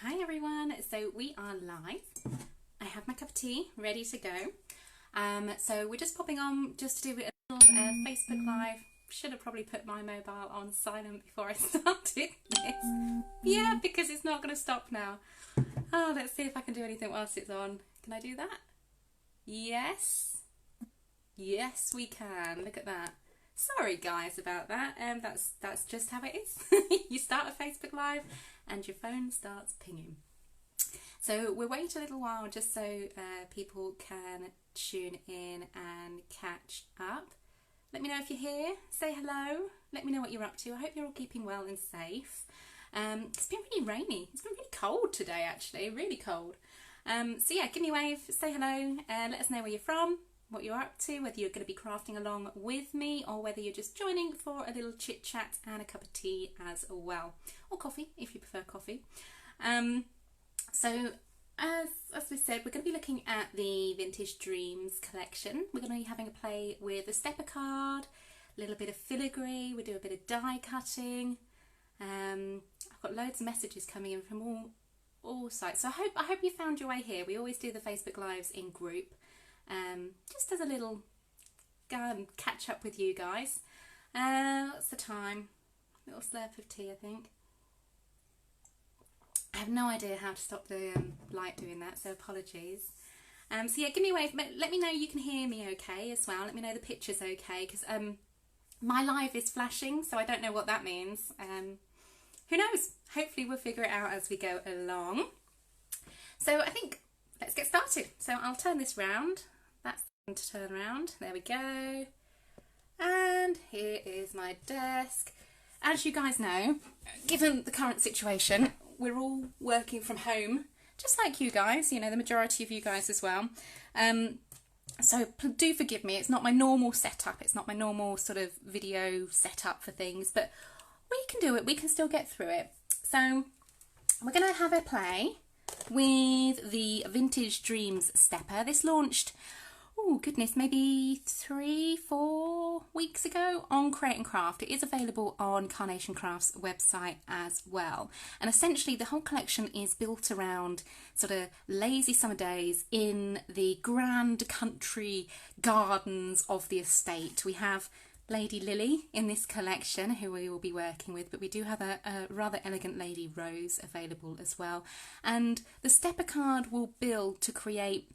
Hi everyone, so we are live. I have my cup of tea ready to go. So we're just popping on just to do a little Facebook Live. Should have probably put my mobile on silent before I started this. Yeah, because it's not going to stop now. Oh, let's see if I can do anything whilst it's on. Can I do that? Yes. Yes, we can. Look at that. Sorry guys about that. That's just how it is. You start a Facebook Live and your phone starts pinging. So we'll wait a little while just so people can tune in and catch up. Let me know if you're here. Say hello. Let me know what you're up to. I hope you're all keeping well and safe. It's been really rainy. It's been really cold today actually, really cold. So yeah, give me a wave, say hello, let us know where you're from, what you're up to, whether you're going to be crafting along with me or whether you're just joining for a little chit chat and a cup of tea as well, or coffee if you prefer coffee. So as we said, we're going to be looking at the Vintage Dreams collection. We're going to be having a play with the stepper card, a little bit of filigree, we do a bit of die cutting. I've got loads of messages coming in from all sides, so I hope you found your way here. We always do the Facebook Lives in group. Just as a little catch up with you guys. What's the time? A little slurp of tea, I think. I have no idea how to stop the light doing that, so apologies. So yeah, give me a wave. Let me know you can hear me okay as well. Let me know the picture's okay, because my live is flashing, so I don't know what that means. Who knows? Hopefully we'll figure it out as we go along. So I think let's get started. So I'll turn this round. That's to turn around. There we go. And here is my desk. As you guys know, given the current situation, we're all working from home, just like you guys, you know, the majority of you guys as well. So do forgive me, it's not my normal setup, it's not my normal sort of video setup for things, but we can do it, we can still get through it. So we're going to have a play with the Vintage Dreams stepper. This launched, oh goodness, maybe 3-4 weeks ago on Create and Craft. It is available on Carnation Craft's website as well. And essentially the whole collection is built around sort of lazy summer days in the grand country gardens of the estate. We have Lady Lily in this collection, who we will be working with, but we do have a rather elegant Lady Rose available as well. And the stepper card will build to create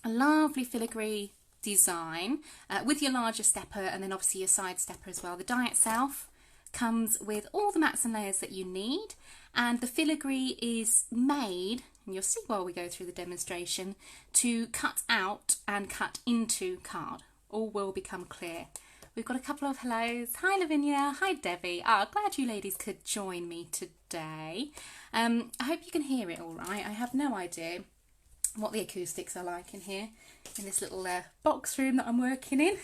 a lovely filigree design with your larger stepper and then obviously your side stepper as well. The die itself comes with all the mats and layers that you need, and the filigree is made, and you'll see while we go through the demonstration, to cut out and cut into card. All will become clear. We've got a couple of hellos. Hi Lavinia, hi Debbie. Glad you ladies could join me today. I hope you can hear it all right. I have no idea what the acoustics are like in here, in this little box room that I'm working in.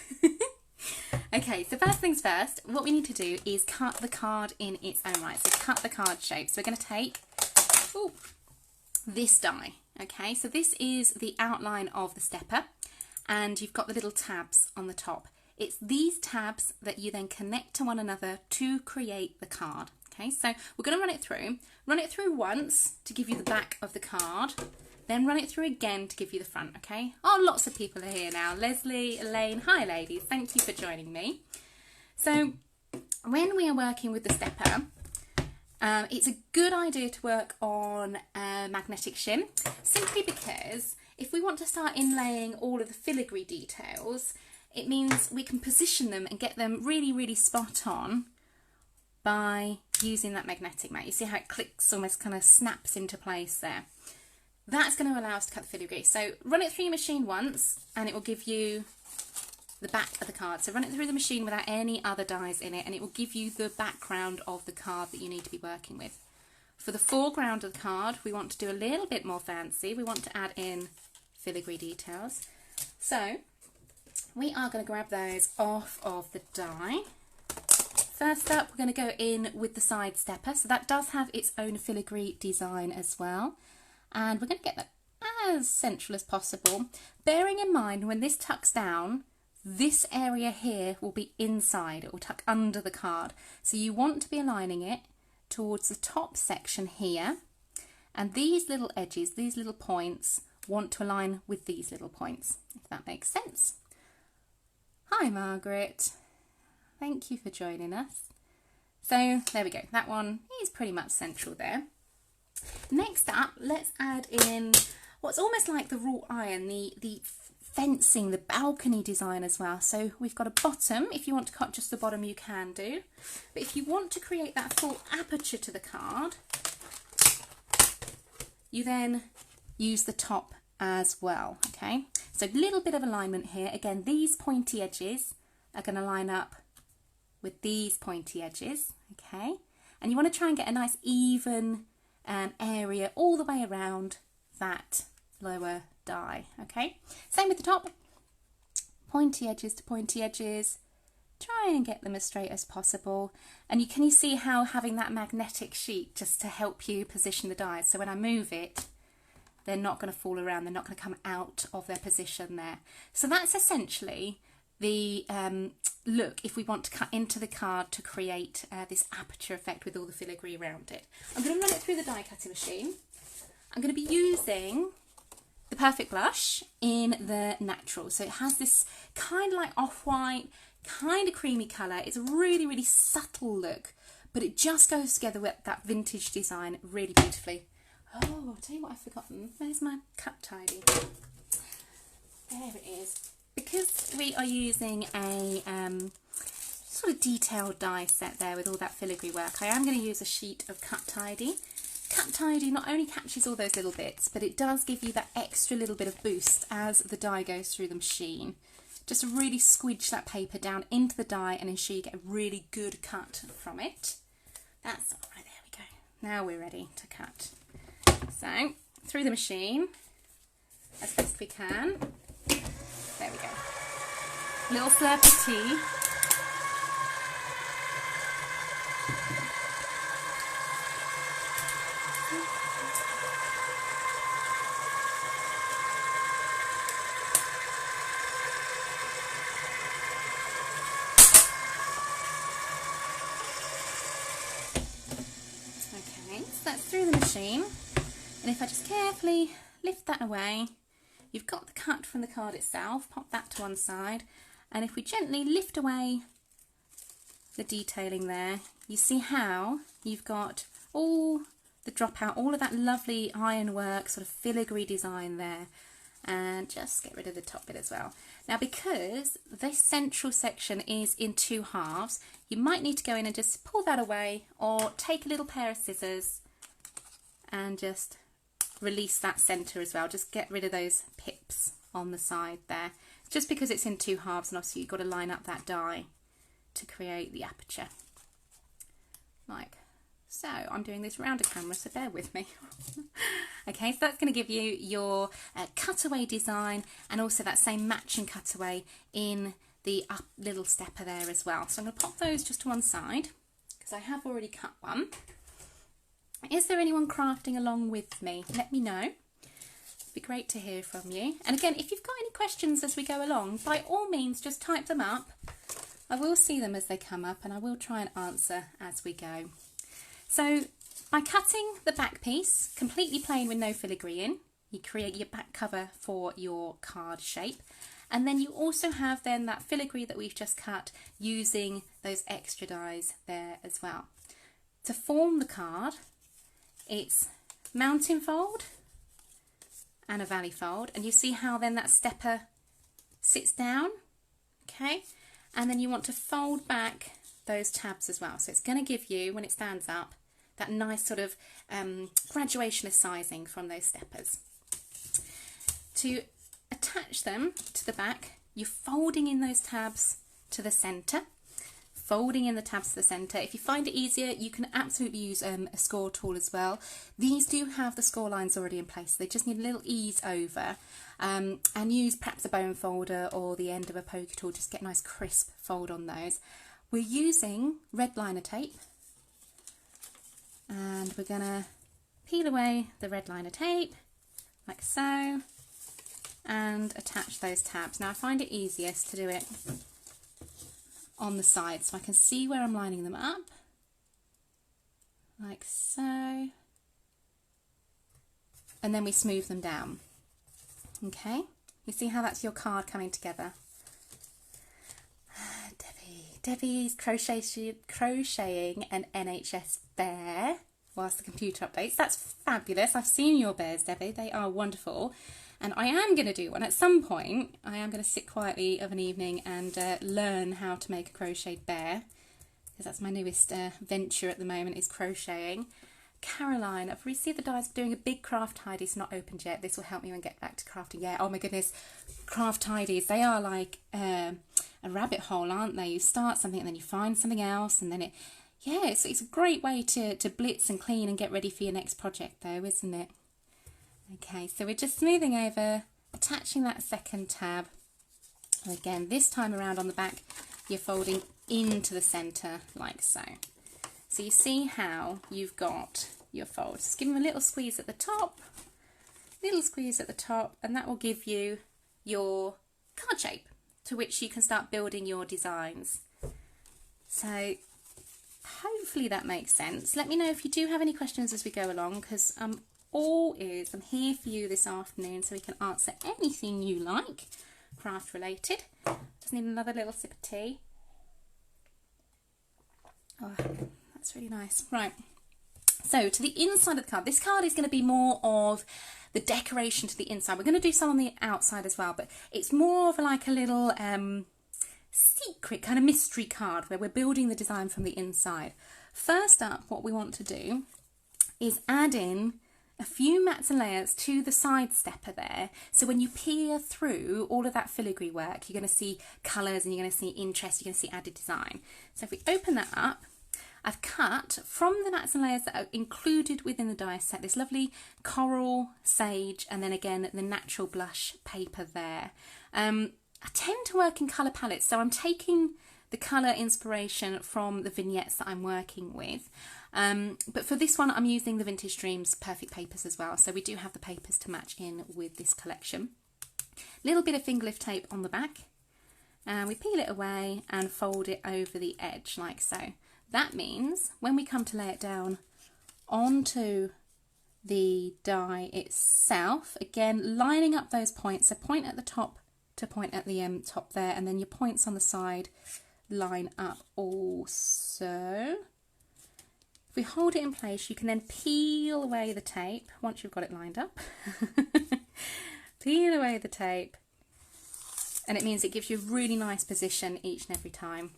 Okay, so first things first, what we need to do is cut the card in its own right. So cut the card shape. So we're going to take this die. Okay, so this is the outline of the stepper, and you've got the little tabs on the top. It's these tabs that you then connect to one another to create the card. Okay, so we're going to run it through once to give you the back of the card, then run it through again to give you the front. Okay, lots of people are here now. Leslie, Elaine, hi ladies, thank you for joining me. So when we are working with the stepper, it's a good idea to work on a magnetic shim, simply because if we want to start inlaying all of the filigree details, it means we can position them and get them really, really spot on by using that magnetic mat. You see how it clicks, almost kind of snaps into place there. That's going to allow us to cut the filigree. So run it through your machine once and it will give you the back of the card. So run it through the machine without any other dies in it, and it will give you the background of the card that you need to be working with. For the foreground of the card, we want to do a little bit more fancy. We want to add in filigree details. So we are going to grab those off of the die. First up, we're going to go in with the side stepper. So that does have its own filigree design as well. And we're going to get that as central as possible. Bearing in mind, when this tucks down, this area here will be inside. It will tuck under the card. So you want to be aligning it towards the top section here. And these little edges, these little points, want to align with these little points, if that makes sense. Hi Margaret, thank you for joining us. So there we go, that one is pretty much central there. Next up, let's add in what's almost like the wrought iron, the fencing, the balcony design as well. So we've got a bottom. If you want to cut just the bottom, you can do. But if you want to create that full aperture to the card, you then use the top as well, okay? So a little bit of alignment here. Again, these pointy edges are going to line up with these pointy edges, okay? And you want to try and get a nice even area all the way around that lower die, okay? Same with the top. Pointy edges to pointy edges. Try and get them as straight as possible. And can you see how having that magnetic sheet just to help you position the dies? So when I move it, they're not going to fall around, they're not going to come out of their position there. So that's essentially the look if we want to cut into the card to create this aperture effect with all the filigree around it. I'm going to run it through the die cutting machine. I'm going to be using the Perfect Blush in the natural. So it has this kind of like off-white, kind of creamy colour. It's a really, really subtle look, but it just goes together with that vintage design really beautifully. Oh, I'll tell you what I've forgotten. Where's my cut tidy? There it is. Because we are using a sort of detailed die set there with all that filigree work, I am going to use a sheet of cut tidy. Cut tidy not only catches all those little bits, but it does give you that extra little bit of boost as the die goes through the machine. Just really squidge that paper down into the die and ensure you get a really good cut from it. That's all right, there we go. Now we're ready to cut. So, through the machine, as best we can. There we go. Little slurp of tea. Okay, so that's through the machine. And if I just carefully lift that away, you've got the cut from the card itself, pop that to one side, and if we gently lift away the detailing there, you see how you've got all the dropout, all of that lovely ironwork, sort of filigree design there, and just get rid of the top bit as well. Now because this central section is in two halves, you might need to go in and just pull that away, or take a little pair of scissors and just release that centre as well. Just get rid of those pips on the side there, just because it's in two halves, and obviously you've got to line up that die to create the aperture like so. I'm doing this around a camera, so bear with me. Okay, so that's going to give you your cutaway design, and also that same matching cutaway in the up little stepper there as well. So I'm going to pop those just to one side because I have already cut one. Is there anyone crafting along with me? Let me know. It'd be great to hear from you. And again, if you've got any questions as we go along, by all means, just type them up. I will see them as they come up, and I will try and answer as we go. So by cutting the back piece completely plain with no filigree in, you create your back cover for your card shape. And then you also have then that filigree that we've just cut using those extra dies there as well. To form the card, it's mountain fold and a valley fold, and you see how then that stepper sits down, okay? And then you want to fold back those tabs as well. So it's going to give you, when it stands up, that nice sort of graduation of sizing from those steppers. To attach them to the back, you're folding in those tabs to the centre, folding in the tabs to the centre. If you find it easier, you can absolutely use a score tool as well. These do have the score lines already in place, so they just need a little ease over, and use perhaps a bone folder or the end of a poker tool, just get a nice crisp fold on those. We're using red liner tape, and we're going to peel away the red liner tape like so and attach those tabs. Now I find it easiest to do it on the side so I can see where I'm lining them up, like so. and then we smooth them down. Okay, you see how that's your card coming together. Debbie's crocheting an NHS bear whilst the computer updates. That's fabulous. I've seen your bears, Debbie. They are wonderful. And I am going to do one at some point. I am going to sit quietly of an evening and learn how to make a crocheted bear, because that's my newest venture at the moment, is crocheting. Caroline, I've received the dies for doing a big craft tidy. It's not opened yet. This will help me when I get back to crafting. Yeah, oh my goodness, craft tidies, they are like a rabbit hole, aren't they? You start something and then you find something else, and then it's a great way to blitz and clean and get ready for your next project though, isn't it? Okay, so we're just smoothing over, attaching that second tab. And again, this time around on the back, you're folding into the centre like so. So you see how you've got your folds. Just give them a little squeeze at the top, and that will give you your card shape to which you can start building your designs. So hopefully that makes sense. Let me know if you do have any questions as we go along, because I'm here for you this afternoon, so we can answer anything you like, craft related. Just need another little sip of tea. Oh, that's really nice. Right, so to the inside of the card. This card is going to be more of the decoration to the inside. We're going to do some on the outside as well, but it's more of like a little secret kind of mystery card where we're building the design from the inside. First up, what we want to do is add in a few mats and layers to the side stepper there. So when you peer through all of that filigree work, you're going to see colours and you're going to see interest, you're going to see added design. So if we open that up, I've cut from the mats and layers that are included within the die set this lovely coral, sage, and then again the natural blush paper there. I tend to work in colour palettes, so I'm taking the colour inspiration from the vignettes that I'm working with. But for this one, I'm using the Vintage Dreams Perfect papers as well, so we do have the papers to match in with this collection. Little bit of finger lift tape on the back, and we peel it away and fold it over the edge like so. That means when we come to lay it down onto the die itself, again lining up those points, so point at the top to point at the top there, and then your points on the side line up also. If we hold it in place, you can then peel away the tape once you've got it lined up. Peel away the tape, and it means it gives you a really nice position each and every time.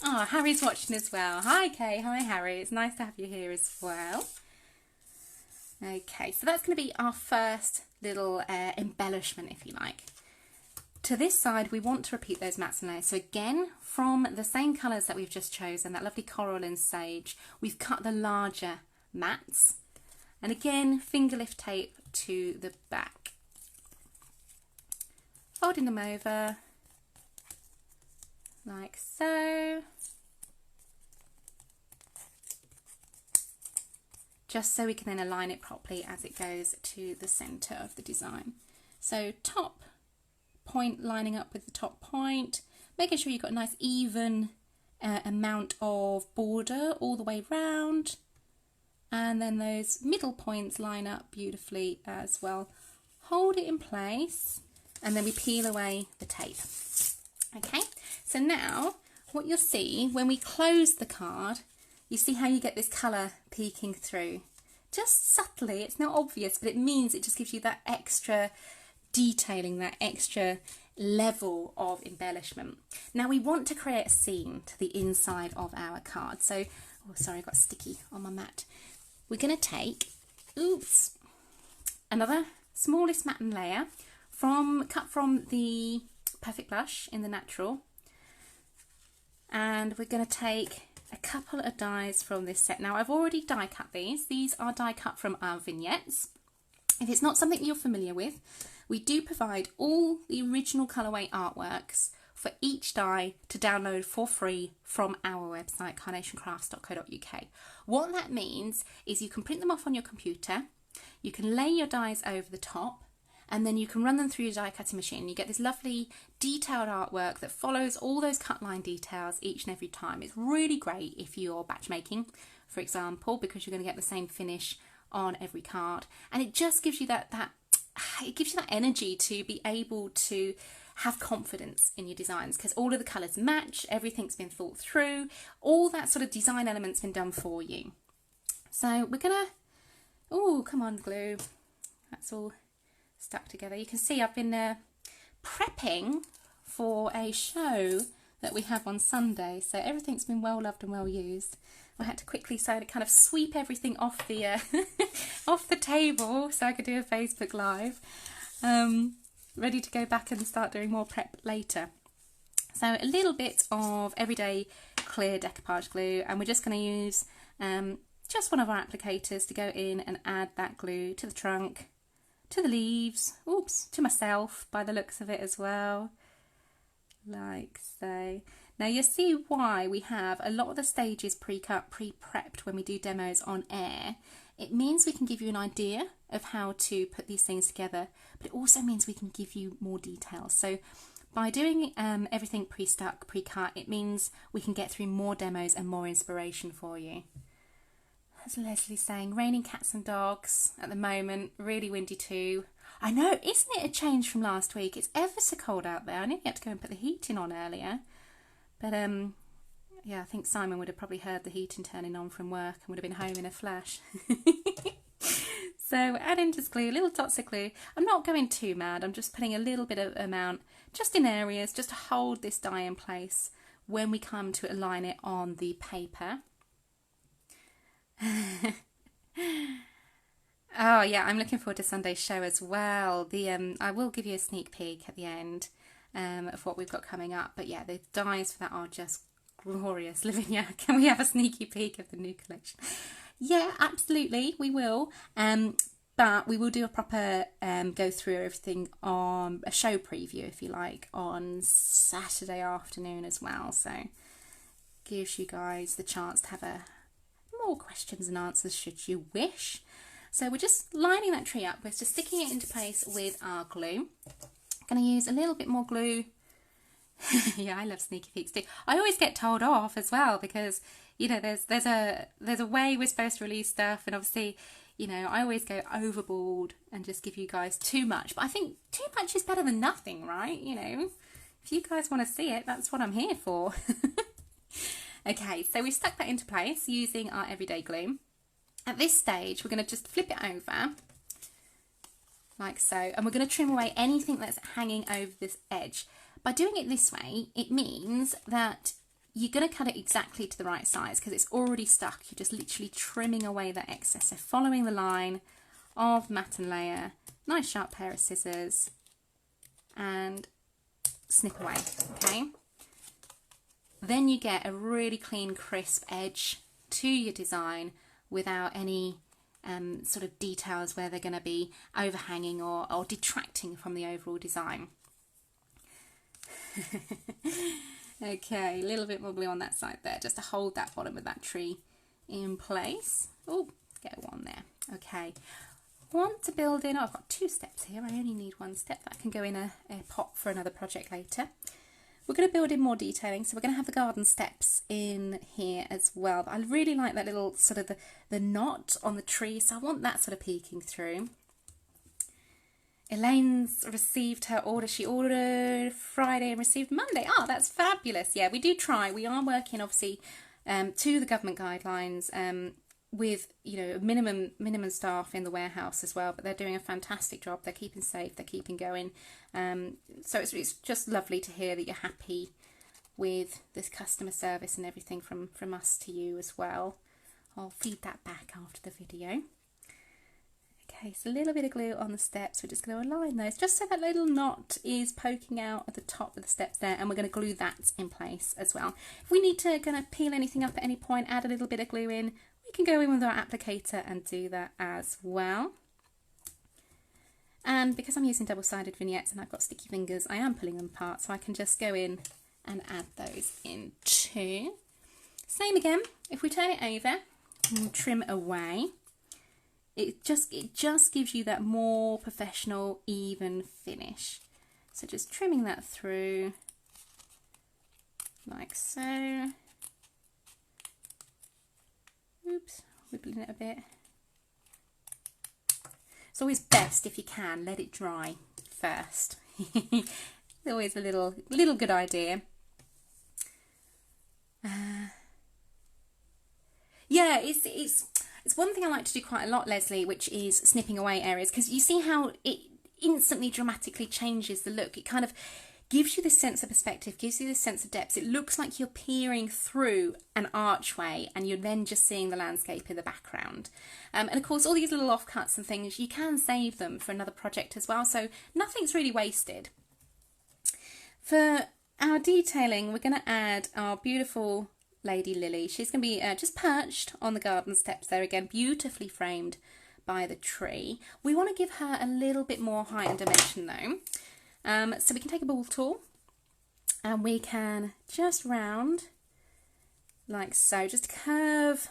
Oh, Harry's watching as well. Hi Kay, hi Harry, it's nice to have you here as well. Okay, so that's going to be our first little embellishment, if you like. To this side, we want to repeat those mats and layers. So again, from the same colours that we've just chosen, that lovely coral and sage, we've cut the larger mats. And again, finger lift tape to the back. Folding them over, like so. Just so we can then align it properly as it goes to the centre of the design. So top point lining up with the top point, making sure you've got a nice even amount of border all the way round, and then those middle points line up beautifully as well. Hold it in place, and then we peel away the tape. Okay, so now what you'll see when we close the card, you see how you get this colour peeking through. Just subtly, it's not obvious, but it means it just gives you that extra detailing, that extra level of embellishment. Now we want to create a scene to the inside of our card. So, oh sorry, I got sticky on my mat. We're going to take, another smallest mat and layer cut from the Perfect Blush in the natural, and we're going to take a couple of dies from this set. Now I've already die cut these. These are die cut from our vignettes. If it's not something you're familiar with, we do provide all the original colourway artworks for each die to download for free from our website, carnationcrafts.co.uk. What that means is you can print them off on your computer, you can lay your dies over the top, and then you can run them through your die cutting machine. You get this lovely detailed artwork that follows all those cut line details each and every time. It's really great if you're batch making, for example, because you're going to get the same finish on every card, and it just gives you that it gives you that energy to be able to have confidence in your designs, because all of the colours match, everything's been thought through, all that sort of design element's been done for you. So we're gonna, oh come on glue, that's all stuck together. You can see I've been prepping for a show that we have on Sunday, so everything's been well loved and well used. I had to quickly kind of sweep everything off the off the table so I could do a Facebook Live. Ready to go back and start doing more prep later. So a little bit of everyday clear decoupage glue, and we're just going to use just one of our applicators to go in and add that glue to the trunk, to the leaves, oops, to myself by the looks of it as well, like so. Now you see why we have a lot of the stages pre-cut, pre-prepped when we do demos on air. It means we can give you an idea of how to put these things together, but it also means we can give you more details. So by doing everything pre-stuck, pre-cut, it means we can get through more demos and more inspiration for you. As Leslie saying, raining cats and dogs at the moment, really windy too. I know, isn't it a change from last week? It's ever so cold out there. I nearly had to go and put the heating on earlier. But yeah, I think Simon would have probably heard the heating turning on from work and would have been home in a flash. So adding just glue, little dots of glue. I'm not going too mad, I'm just putting a little bit of amount just in areas just to hold this die in place when we come to align it on the paper. Oh yeah, I'm looking forward to Sunday's show as well. I will give you a sneak peek at the end of what we've got coming up. But yeah, the dies for that are just glorious. Lavinia, can we have a sneaky peek of the new collection? Yeah, absolutely, we will. But we will do a proper go through everything on a show preview, if you like, on Saturday afternoon as well. So gives you guys the chance to have more questions and answers should you wish. So we're just lining that tree up. We're just sticking it into place with our glue. Going to use a little bit more glue. Yeah, I love sneaky peeks too. I always get told off as well because, you know, there's a way we're supposed to release stuff, and obviously, you know, I always go overboard and just give you guys too much. But I think too much is better than nothing, right? You know, if you guys want to see it, that's what I'm here for. Okay, so we've stuck that into place using our everyday glue. At this stage, we're going to just flip it over like so, and we're going to trim away anything that's hanging over this edge. By doing it this way, it means that you're going to cut it exactly to the right size because it's already stuck. You're just literally trimming away that excess. So following the line of mat and layer, nice sharp pair of scissors, and snip away, okay? Then you get a really clean, crisp edge to your design without any sort of details where they're going to be overhanging or detracting from the overall design. Okay, a little bit more glue on that side there just to hold that bottom of that tree in place. Oh, get one there. Okay, want to build in, I've got 2 steps here, I only need 1 step. That can go in a pot for another project later. We're going to build in more detailing, so we're going to have the garden steps in here as well. But I really like that little sort of the knot on the tree, so I want that sort of peeking through. Elaine's received her order. She ordered Friday and received Monday. Oh, that's fabulous. Yeah, we do try. We are working, obviously, to the government guidelines with, you know, minimum staff in the warehouse as well. But they're doing a fantastic job. They're keeping safe. They're keeping going. So it's just lovely to hear that you're happy with this customer service and everything from us to you as well. I'll feed that back after the video. Okay, so a little bit of glue on the steps. We're just going to align those just so that little knot is poking out at the top of the steps there, and we're going to glue that in place as well. If we need to kind of peel anything up at any point, add a little bit of glue in, we can go in with our applicator and do that as well. And because I'm using double-sided vignettes and I've got sticky fingers, I am pulling them apart, so I can just go in and add those in too. Same again, if we turn it over and trim away, it just gives you that more professional, even finish. So just trimming that through like so. Oops, wibbling it a bit. It's always best, if you can, let it dry first. It's always a little good idea. Yeah, it's one thing I like to do quite a lot, Leslie, which is snipping away areas, because you see how it instantly dramatically changes the look. It kind of gives you this sense of perspective, gives you this sense of depth. It looks like you're peering through an archway and you're then just seeing the landscape in the background. And of course, all these little offcuts and things, you can save them for another project as well, so nothing's really wasted. For our detailing, we're going to add our beautiful Lady Lily. She's going to be just perched on the garden steps there, again beautifully framed by the tree. We want to give her a little bit more height and dimension though, so we can take a ball tool and we can just round like so, just curve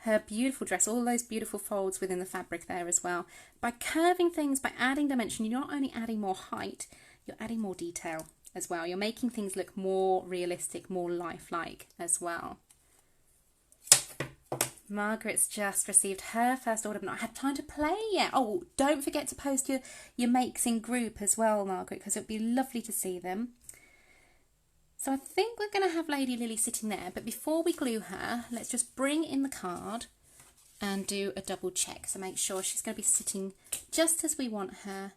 her beautiful dress, all those beautiful folds within the fabric there as well. By curving things, by adding dimension, you're not only adding more height, you're adding more detail as well. You're making things look more realistic, more lifelike as well. Margaret's just received her first order, but not had time to play yet. Oh, don't forget to post your makes in group as well, Margaret, because it would be lovely to see them. So I think we're going to have Lady Lily sitting there, but before we glue her, let's just bring in the card and do a double check. So make sure she's going to be sitting just as we want her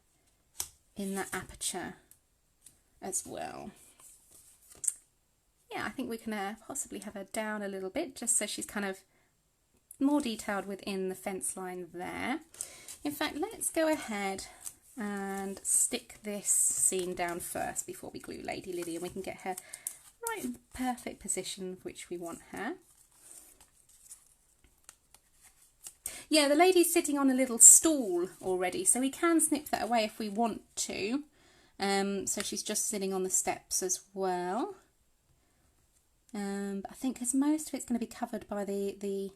in the aperture as well. Yeah, I think we can possibly have her down a little bit, just so she's kind of more detailed within the fence line there. In fact, let's go ahead and stick this scene down first before we glue Lady Lily, and we can get her right in the perfect position which we want her. Yeah, the lady's sitting on a little stool already, so we can snip that away if we want to. So she's just sitting on the steps as well. But I think because most of it's going to be covered by the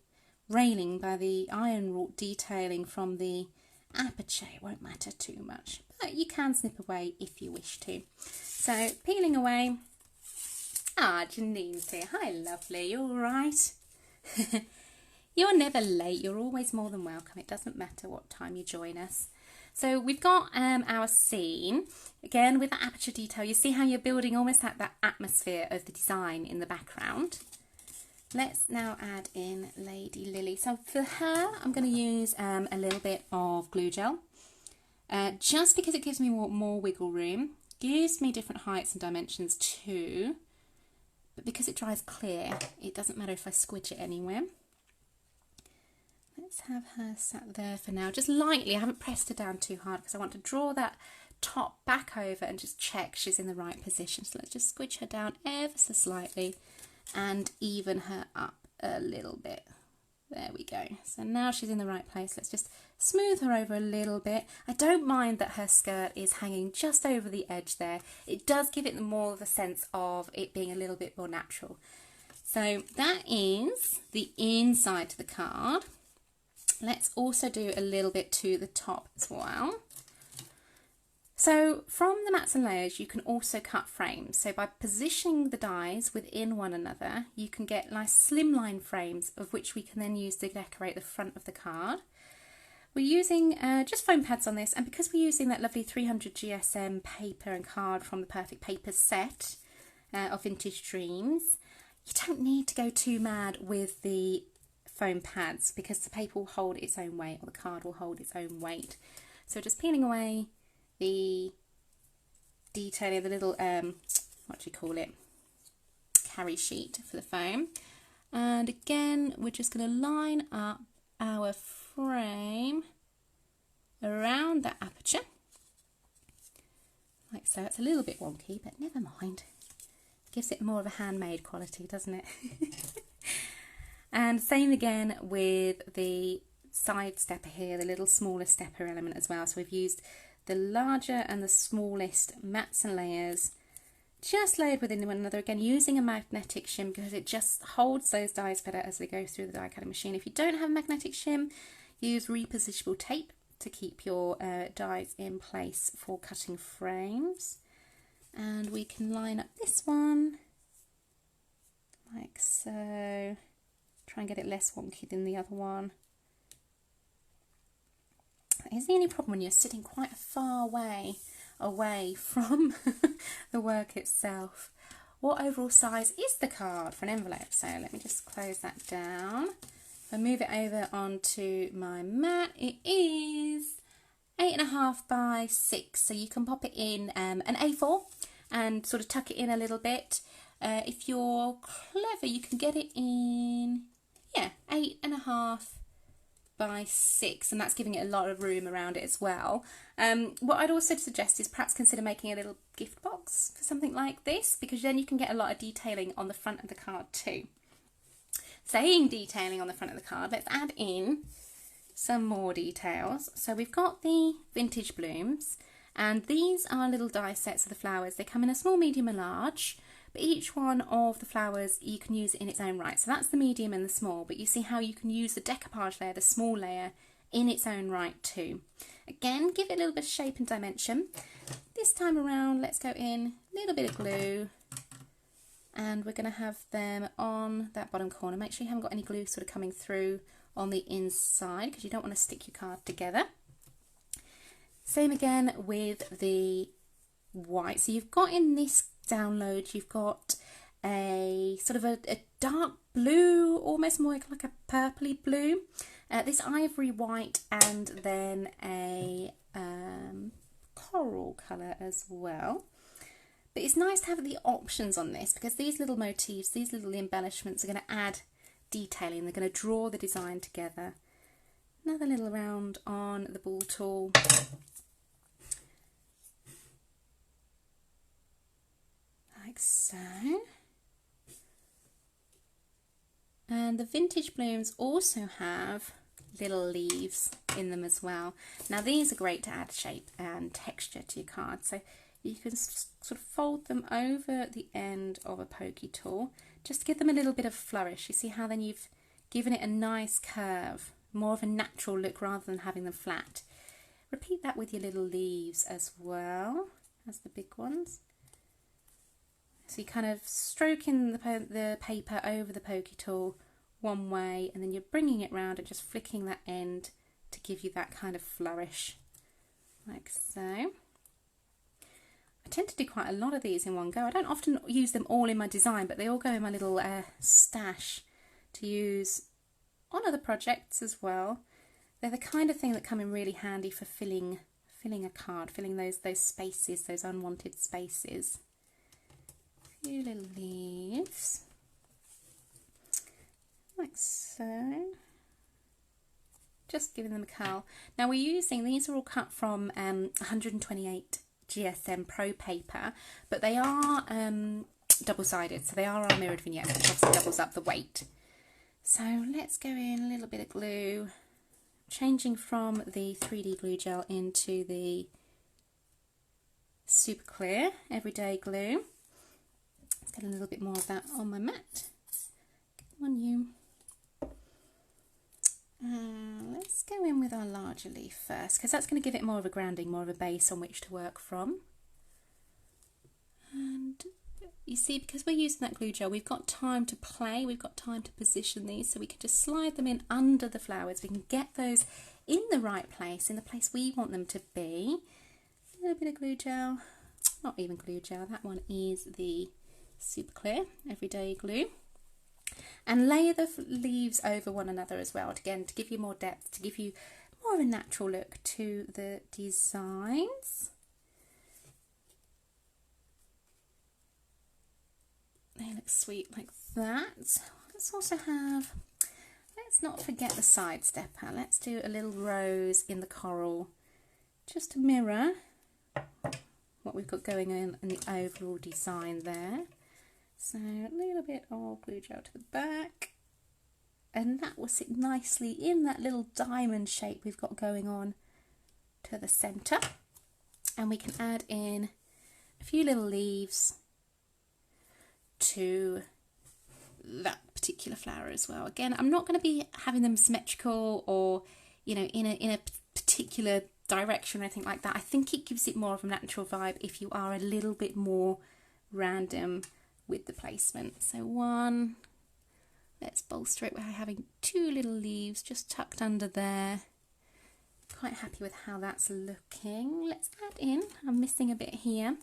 railing, by the iron wrought detailing from the aperture, it won't matter too much. But you can snip away if you wish to. So peeling away. Ah, Janine's here. Hi, lovely. You all right? You're never late. You're always more than welcome. It doesn't matter what time you join us. So we've got our scene, again with the aperture detail. You see how you're building almost like that atmosphere of the design in the background. Let's now add in Lady Lily. So for her, I'm going to use a little bit of glue gel, just because it gives me more wiggle room, gives me different heights and dimensions too, but because it dries clear, it doesn't matter if I squidge it anywhere. Let's have her sat there for now, just lightly. I haven't pressed her down too hard because I want to draw that top back over and just check she's in the right position. So let's just squidge her down ever so slightly and even her up a little bit. There we go. So now she's in the right place. Let's just smooth her over a little bit. I don't mind that her skirt is hanging just over the edge there. It does give it more of a sense of it being a little bit more natural. So that is the inside to the card. Let's also do a little bit to the top as well. So from the mats and layers, you can also cut frames. So by positioning the dies within one another, you can get nice slimline frames of which we can then use to decorate the front of the card. We're using just foam pads on this, and because we're using that lovely 300 GSM paper and card from the Perfect Papers set of Vintage Dreams, you don't need to go too mad with the foam pads because the paper will hold its own weight, or the card will hold its own weight. So just peeling away the detailing, the little what do you call it, carry sheet for the foam, and again we're just going to line up our frame around that aperture like so. It's a little bit wonky, but never mind, gives it more of a handmade quality, doesn't it? And same again with the side stepper here, the little smaller stepper element as well. So we've used the larger and the smallest mats and layers just layered within one another, again using a magnetic shim because it just holds those dies better as they go through the die cutting machine. If you don't have magnetic shim, use repositionable tape to keep your dies in place for cutting frames. And we can line up this one like so. Try and get it less wonky than the other one. is the only problem when you're sitting quite a far way away from the work itself. What overall size is the card for an envelope? So let me just close that down. If I move it over onto my mat, it is 8.5 by 6. So you can pop it in an A4 and sort of tuck it in a little bit. If you're clever, you can get it in, yeah, 8.5 by 6, and that's giving it a lot of room around it as well. What I'd also suggest is perhaps consider making a little gift box for something like this, because then you can get a lot of detailing on the front of the card too. Saying detailing on the front of the card, let's add in some more details. So we've got the vintage blooms, and these are little die sets of the flowers. They come in a small, medium and large, but each one of the flowers you can use in its own right. So that's the medium and the small, but you see how you can use the decoupage layer, the small layer, in its own right too. Again, give it a little bit of shape and dimension. This time around, let's go in a little bit of glue, and we're going to have them on that bottom corner. Make sure you haven't got any glue sort of coming through on the inside, because you don't want to stick your card together. Same again with the white. So you've got in this download, you've got a sort of a dark blue, almost more like a purpley blue, this ivory white, and then a coral colour as well. But it's nice to have the options on this, because these little motifs, these little embellishments are going to add detailing, they're going to draw the design together. Another little round on the ball tool. Like so. And the vintage blooms also have little leaves in them as well. Now these are great to add shape and texture to your card. So you can sort of fold them over the end of a pokey tool, just to give them a little bit of flourish. You see how then you've given it a nice curve, more of a natural look rather than having them flat. Repeat that with your little leaves as well as the big ones. So you're kind of stroking the paper over the pokey tool one way, and then you're bringing it round and just flicking that end to give you that kind of flourish, like so. I tend to do quite a lot of these in one go. I don't often use them all in my design, but they all go in my little stash to use on other projects as well. They're the kind of thing that come in really handy for filling a card, filling those spaces, those unwanted spaces. A few little leaves, like so. Just giving them a curl. Now we're using, these are all cut from 128 GSM Pro paper, but they are double-sided, so they are our mirrored vignettes, which obviously doubles up the weight. So let's go in a little bit of glue, changing from the 3D glue gel into the super clear everyday glue. Let's get a little bit more of that on my mat. Come on you. Let's go in with our larger leaf first, because that's going to give it more of a grounding, more of a base on which to work from. And you see, because we're using that glue gel, we've got time to play, we've got time to position these, so we can just slide them in under the flowers. We can get those in the right place, in the place we want them to be. A little bit of glue gel, not even glue gel, that one is the super clear everyday glue. And layer the leaves over one another as well, again to give you more depth, to give you more of a natural look to the designs. They look sweet like that. Let's also have, let's not forget the side stepper. Let's do a little rose in the coral, just to mirror what we've got going on in the overall design there. So a little bit of glue gel to the back, and that will sit nicely in that little diamond shape we've got going on to the centre. And we can add in a few little leaves to that particular flower as well. Again, I'm not going to be having them symmetrical or, you know, in a particular direction or anything like that. I think it gives it more of a natural vibe if you are a little bit more random with the placement. So one, let's bolster it by having two little leaves just tucked under there. quite happy with how that's looking. Let's add in, I'm missing a bit here.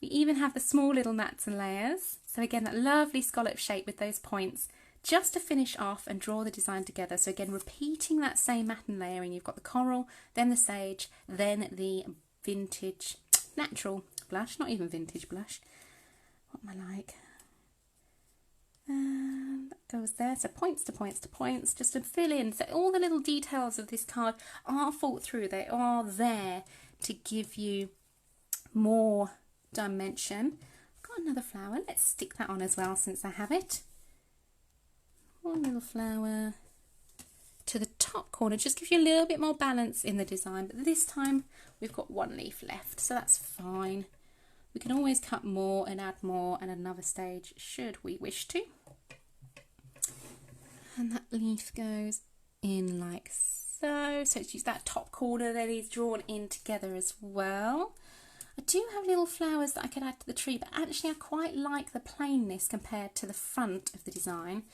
We even have the small little mats and layers. So again, that lovely scallop shape with those points, just to finish off and draw the design together. So again, repeating that same mat and layering. You've got the coral, then the sage, then the vintage, natural blush, not even vintage blush. What am I like? That goes there. So points to points to points, just to fill in. So all the little details of this card are thought through. They are there to give you more dimension. I've got another flower. Let's stick that on as well since I have it. One little flower to the top corner, just gives you a little bit more balance in the design, but this time we've got one leaf left, so that's fine. We can always cut more and add more at another stage should we wish to. And that leaf goes in like so. So it's just that top corner that is drawn in together as well. I do have little flowers that I could add to the tree, but actually I quite like the plainness compared to the front of the design.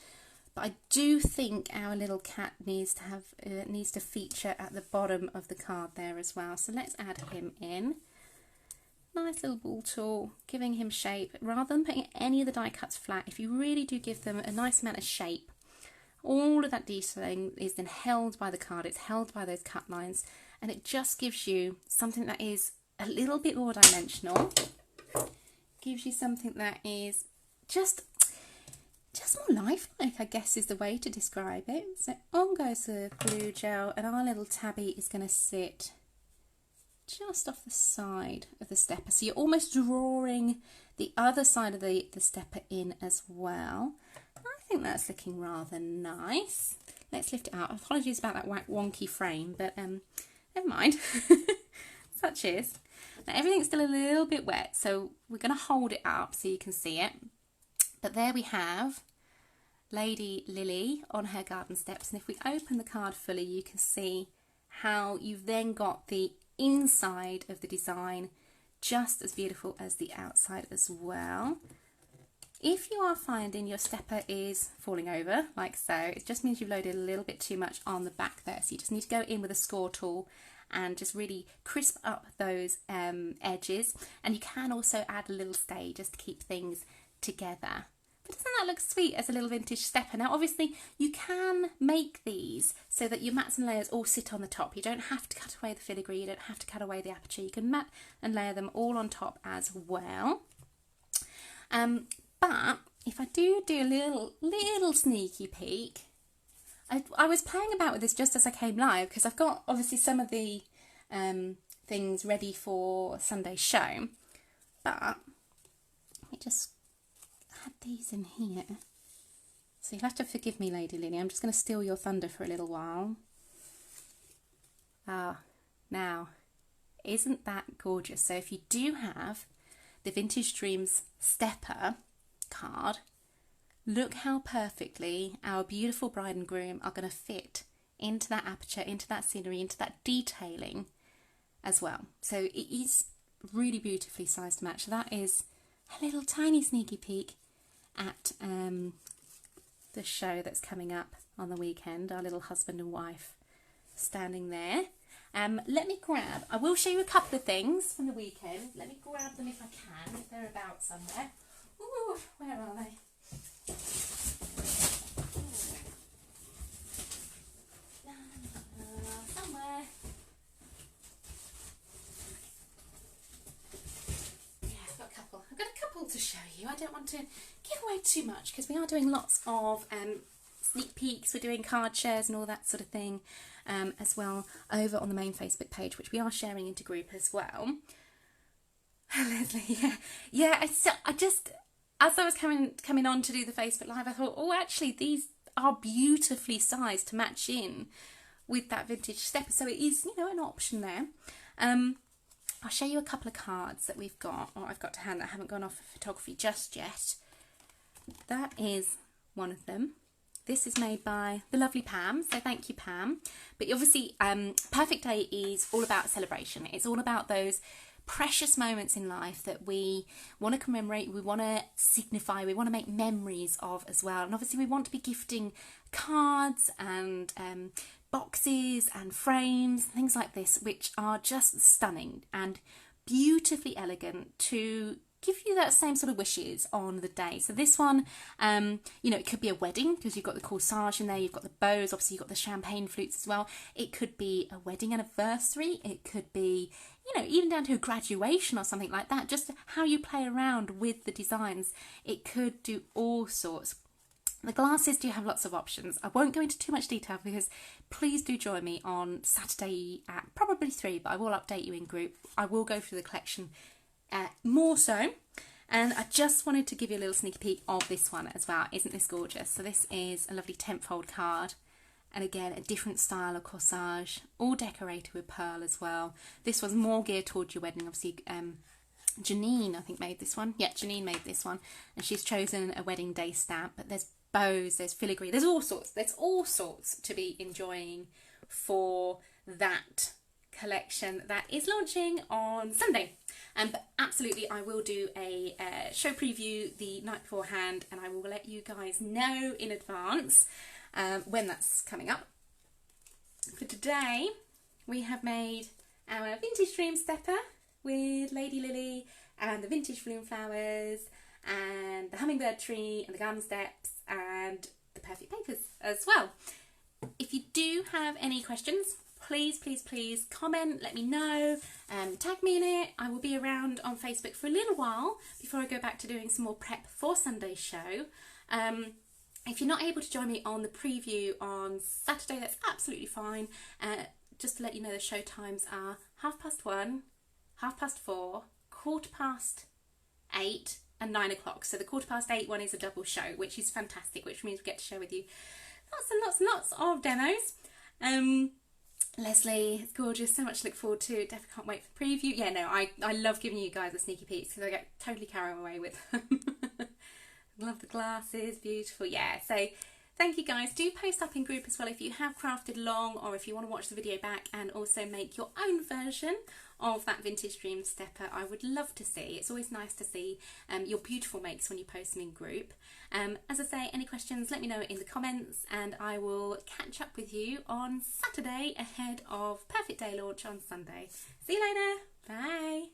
But I do think our little cat needs to feature at the bottom of the card there as well. So let's add him in. Nice little ball tool, giving him shape. Rather than putting any of the die cuts flat, if you really do give them a nice amount of shape, all of that detailing is then held by the card. It's held by those cut lines, and it just gives you something that is a little bit more dimensional. Gives you something that is just more lifelike, I guess is the way to describe it. So on goes the glue gel, and our little tabby is going to sit just off the side of the stepper. So you're almost drawing the other side of the stepper in as well. I think that's looking rather nice. Let's lift it out. Apologies about that wonky frame, but never mind. Such is. Now everything's still a little bit wet, so we're going to hold it up so you can see it. But there we have Lady Lily on her garden steps, and if we open the card fully, you can see how you've then got the inside of the design just as beautiful as the outside as well. If you are finding your stepper is falling over like so, it just means you've loaded a little bit too much on the back there, so you just need to go in with a score tool and just really crisp up those edges. And you can also add a little stay just to keep things together. But doesn't that look sweet as a little vintage stepper? Now obviously you can make these so that your mats and layers all sit on the top. You don't have to cut away the filigree, you don't have to cut away the aperture. You can mat and layer them all on top as well. But if I do a little sneaky peek, I was playing about with this just as I came live, because I've got obviously some of the things ready for Sunday's show, but let me just add these in here. So you'll have to forgive me, Lady Lily, I'm just going to steal your thunder for a little while. Now, isn't that gorgeous? So if you do have the Vintage Dreams stepper card, look how perfectly our beautiful bride and groom are going to fit into that aperture, into that scenery, into that detailing as well. So it is really beautifully sized to match. That is a little tiny sneaky peek at the show that's coming up on the weekend, our little husband and wife standing there. Let me grab, I will show you a couple of things from the weekend. Let me grab them if I can, if they're about somewhere. Ooh, where are they? Somewhere. Yeah, I've got a couple. I've got a couple to show you. I don't want to give away too much because we are doing lots of sneak peeks. We're doing card shares and all that sort of thing as well over on the main Facebook page, which we are sharing into group as well. Leslie, yeah. I just, as I was coming on to do the Facebook Live, I thought, oh, actually, these are beautifully sized to match in with that vintage stepper. So it is, you know, an option there. I'll show you a couple of cards that we've got, or I've got to hand that haven't gone off for photography just yet. That is one of them. This is made by the lovely Pam, so thank you, Pam. But obviously, Perfect Day is all about celebration. It's all about those precious moments in life that we want to commemorate, we want to signify, we want to make memories of as well. And obviously we want to be gifting cards and boxes and frames, things like this, which are just stunning and beautifully elegant to give you that same sort of wishes on the day. So this one, you know, it could be a wedding because you've got the corsage in there, you've got the bows, obviously you've got the champagne flutes as well. It could be a wedding anniversary, it could be, you know, even down to a graduation or something like that, just how you play around with the designs. It could do all sorts. The glasses do have lots of options. I won't go into too much detail because please do join me on Saturday at probably 3, but I will update you in group. I will go through the collection more so. And I just wanted to give you a little sneaky peek of this one as well. Isn't this gorgeous? So this is a lovely 10-fold card. And again, a different style of corsage, all decorated with pearl as well. This was more geared towards your wedding. Obviously, Janine, I think, made this one. Yeah, Janine made this one. And she's chosen a wedding day stamp. But there's bows, there's filigree, there's all sorts to be enjoying for that collection that is launching on Sunday. But absolutely, I will do a show preview the night beforehand, and I will let you guys know in advance when that's coming up. For today, we have made our vintage dream stepper with Lady Lily and the vintage bloom flowers and the hummingbird tree and the garden steps and the perfect papers as well. If you do have any questions, please comment, let me know, tag me in it. I will be around on Facebook for a little while before I go back to doing some more prep for Sunday's show. If you're not able to join me on the preview on Saturday, that's absolutely fine. Just to let you know, the show times are 1:30, 4:15, 8:15 and 9 o'clock. So the 8:15 one is a double show, which is fantastic, which means we get to share with you lots and lots of demos. Leslie, it's gorgeous, so much to look forward to. Definitely can't wait for the preview. Yeah, no, I love giving you guys a sneaky peeks because I get totally carried away with them. Love the glasses, beautiful. Yeah, so thank you guys. Do post up in group as well if you have crafted along, or if you want to watch the video back and also make your own version of that vintage dream stepper. I would love to see. It's always nice to see your beautiful makes when you post them in group. As I say, any questions, let me know in the comments, and I will catch up with you on Saturday ahead of Perfect Day launch on Sunday. See you later. Bye.